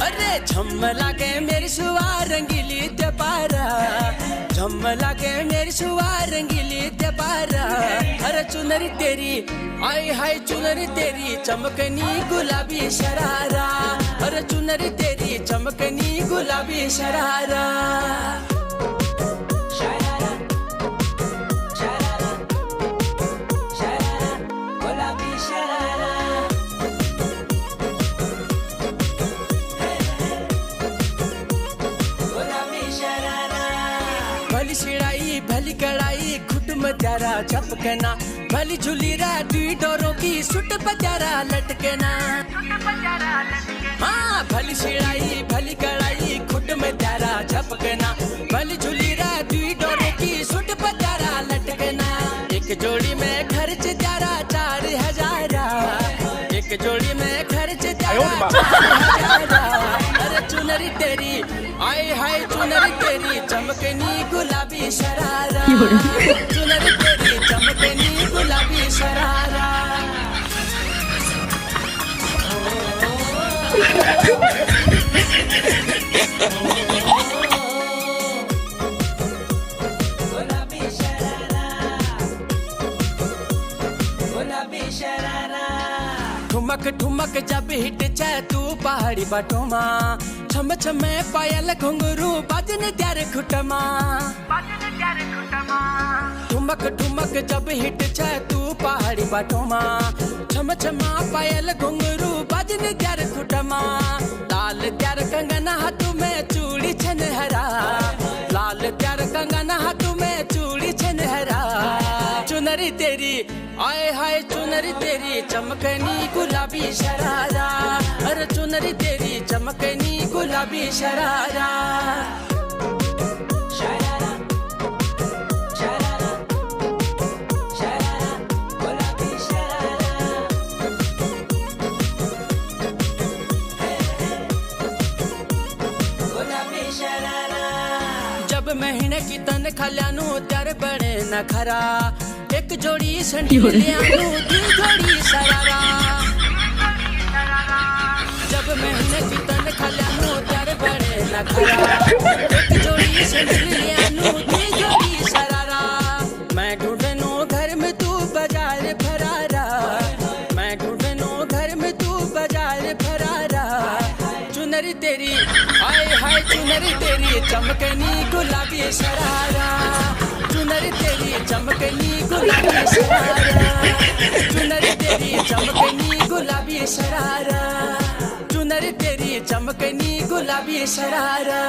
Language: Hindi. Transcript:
अरे झम्मला के मेरी सुआ रंगीली ते पारा, झम्मला के मेरी सुआ रंगीली ते पारा। अरे चुनरी तेरी आई हाय चुनरी तेरी चमकनी गुलाबी शरारा। अरे चुनरी तेरी चमकनी गुलाबी शरारा। भली शिड़ाई भली कड़ाई घुट में त्यारा झपकना, भली झूली राती डोरों की सुट पचारा लटकना। हाँ भली शिड़ाई भली कड़ाई घुट में त्यारा झपकना, भली झूली राती डोरों की सुट पचारा लटकना। एक जोड़ी में खर्च त्यारा 4000, एक जोड़ी में खर्च त्यारा 4000। अरे चुनरी तेरी आय हाय चुनरी तेरी चमकनी गुलाबी शरारा। चुनरी तेरी चमकनी गुलाबी शरारा। गुलाबी शरारा, गुलाबी शरारा। ठुमक ठुमक जब हिट चाहे तू पहाड़ी बाटोमा, छम छमे पायल घुंघरू बाजन त्यार खुटमा। ठुमक ठुमक जब हिट चाहे तू पहाड़ी बाटोमा, छम छमा पायल घुंघरू बाजन त्यार खुटमा। लाल त्यार कंगना हाथों में चूड़ी छनहरा, लाल त्यार कंगना हाथों में चूड़ी छनहरा। चुनरी तेरी आय हाय चुनरी तेरी चमकनी गुलाबी शरारा। अरे चुनरी तेरी चमकनी गुलाबी शरारा। शरारा शरारा शरारा गुलाबी शरारा। गुलाबी शरारा। जब महीने की तनख्वाह ल्यानु त्यार बड़े न खरा, एक जोड़ी संडील ल्यानु दी जोड़ी शरारा। जब महीने की तनख्वाह ल्यानु त्यार बड़े न खरा, एक जोड़ी संडील ल्यानु दी जोड़ी शरारा। मैं ढूंढनू घर में तू बाजार फरारा, मैं ढूंढनू घर में तू बाजार फरारा। चुनरी तेरी आय हाय चुनरी तेरी चमकनी गुलाबी शरारा। चुनरी तेरी चमकनी गुलाबी शरारा। चुनरी तेरी चमकनी गुलाबी शरारा। चुनरी तेरी चमकनी गुलाबी शरारा।